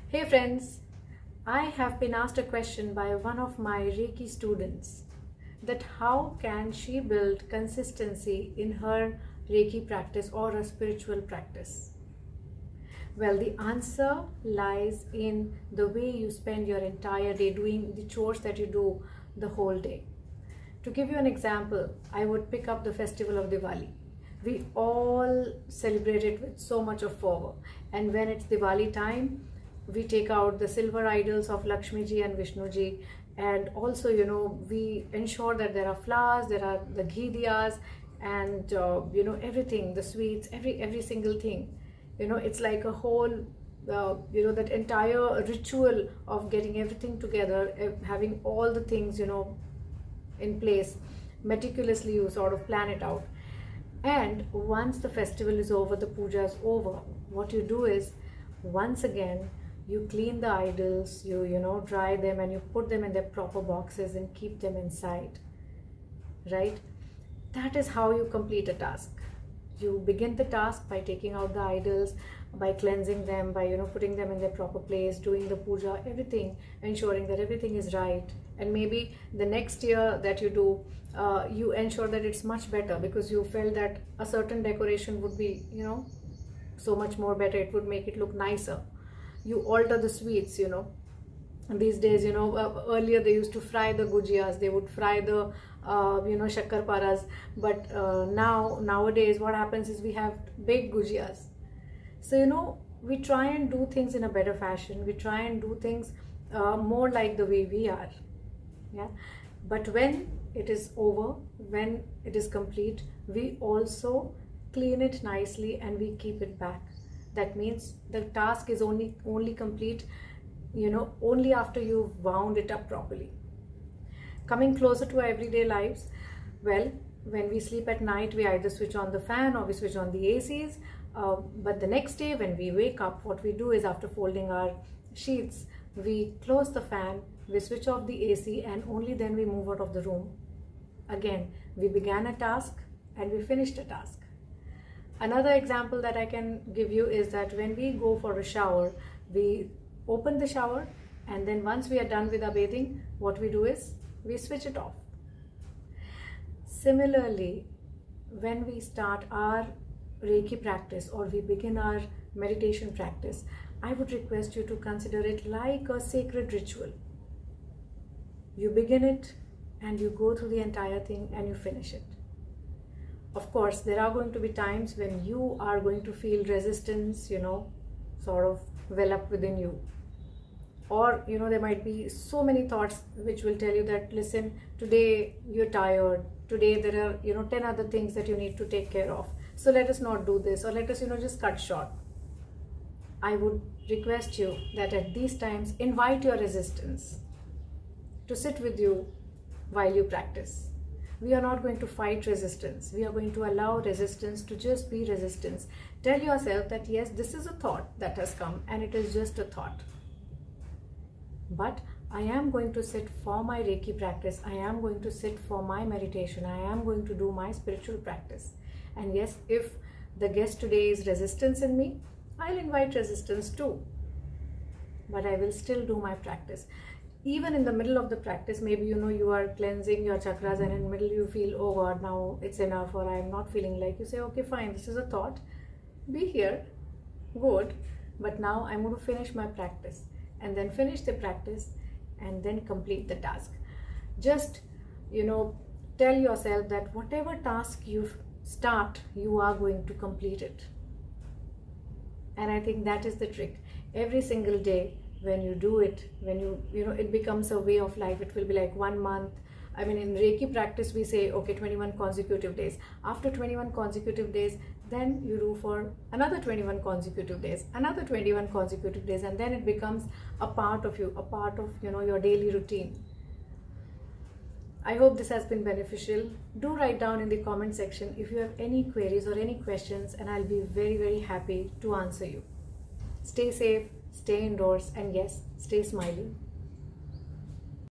Hey friends, I have been asked a question by one of my Reiki students that how can she build consistency in her Reiki practice or a spiritual practice? Well, the answer lies in the way you spend your entire day doing the chores that you do the whole day. To give you an example, I would pick up the festival of Diwali. We all celebrate it with so much of fervor, and when it's Diwali time, we take out the silver idols of Lakshmi ji and Vishnu ji, and also we ensure that there are flowers, there are the ghee diyas, and everything, the sweets, every single thing. It's like a whole that entire ritual of getting everything together, having all the things in place. Meticulously you sort of plan it out, and once the festival is over, the puja is over, what you do is once again you clean the idols, you dry them, and you put them in their proper boxes and keep them inside, right? That is how you complete a task. You begin the task by taking out the idols, by cleansing them, by putting them in their proper place, doing the puja, everything, ensuring that everything is right. And maybe the next year that you do, you ensure that it's much better because you felt that a certain decoration would be so much more better, it would make it look nicer. You alter the sweets. These days, earlier they used to fry the gujiyas, they would fry the shakkar paras, but nowadays what happens is we have baked gujiyas. So we try and do things in a better fashion, we try and do things more like the way we are, yeah. But when it is over, when it is complete, we also clean it nicely and we keep it back. That means the task is only complete only after you've wound it up properly. Coming closer to our everyday lives, well, when we sleep at night, we either switch on the fan or we switch on the ACs, but the next day when we wake up, what we do is after folding our sheets, we close the fan, we switch off the AC, and only then we move out of the room. Again, we began a task and we finished a task. Another example that I can give you is that when we go for a shower, we open the shower, and then once we are done with our bathing, what we do is we switch it off. Similarly, when we start our Reiki practice or we begin our meditation practice, I would request you to consider it like a sacred ritual. You begin it and you go through the entire thing and you finish it. Of course, there are going to be times when you are going to feel resistance, sort of well up within you. Or, there might be so many thoughts which will tell you that, listen, today you're tired, today there are, 10 other things that you need to take care of. So let us not do this, or let us, just cut short. I would request you that at these times, invite your resistance to sit with you while you practice. We are not going to fight resistance. We are going to allow resistance to just be resistance. Tell yourself that yes, this is a thought that has come and it is just a thought. But I am going to sit for my Reiki practice. I am going to sit for my meditation. I am going to do my spiritual practice. And yes, if the guest today is resistance in me, I'll invite resistance too. But I will still do my practice. Even in the middle of the practice, maybe you are cleansing your chakras and in the middle you feel, oh God, now it's enough, or I am not feeling like. You say, okay, fine, this is a thought. Be here, good. But now I'm going to finish my practice. And then finish the practice and then complete the task. Just tell yourself that whatever task you start, you are going to complete it. And I think that is the trick. Every single day when you do it, when it becomes a way of life. It will be like 1 month. I mean, in Reiki practice we say, okay, 21 consecutive days. After 21 consecutive days, then you do for another 21 consecutive days, another 21 consecutive days, and then it becomes a part of you, a part of your daily routine. I hope this has been beneficial. Do write down in the comment section if you have any queries or any questions, and I'll be very, very happy to answer you. Stay safe, stay indoors, and yes, stay smiling.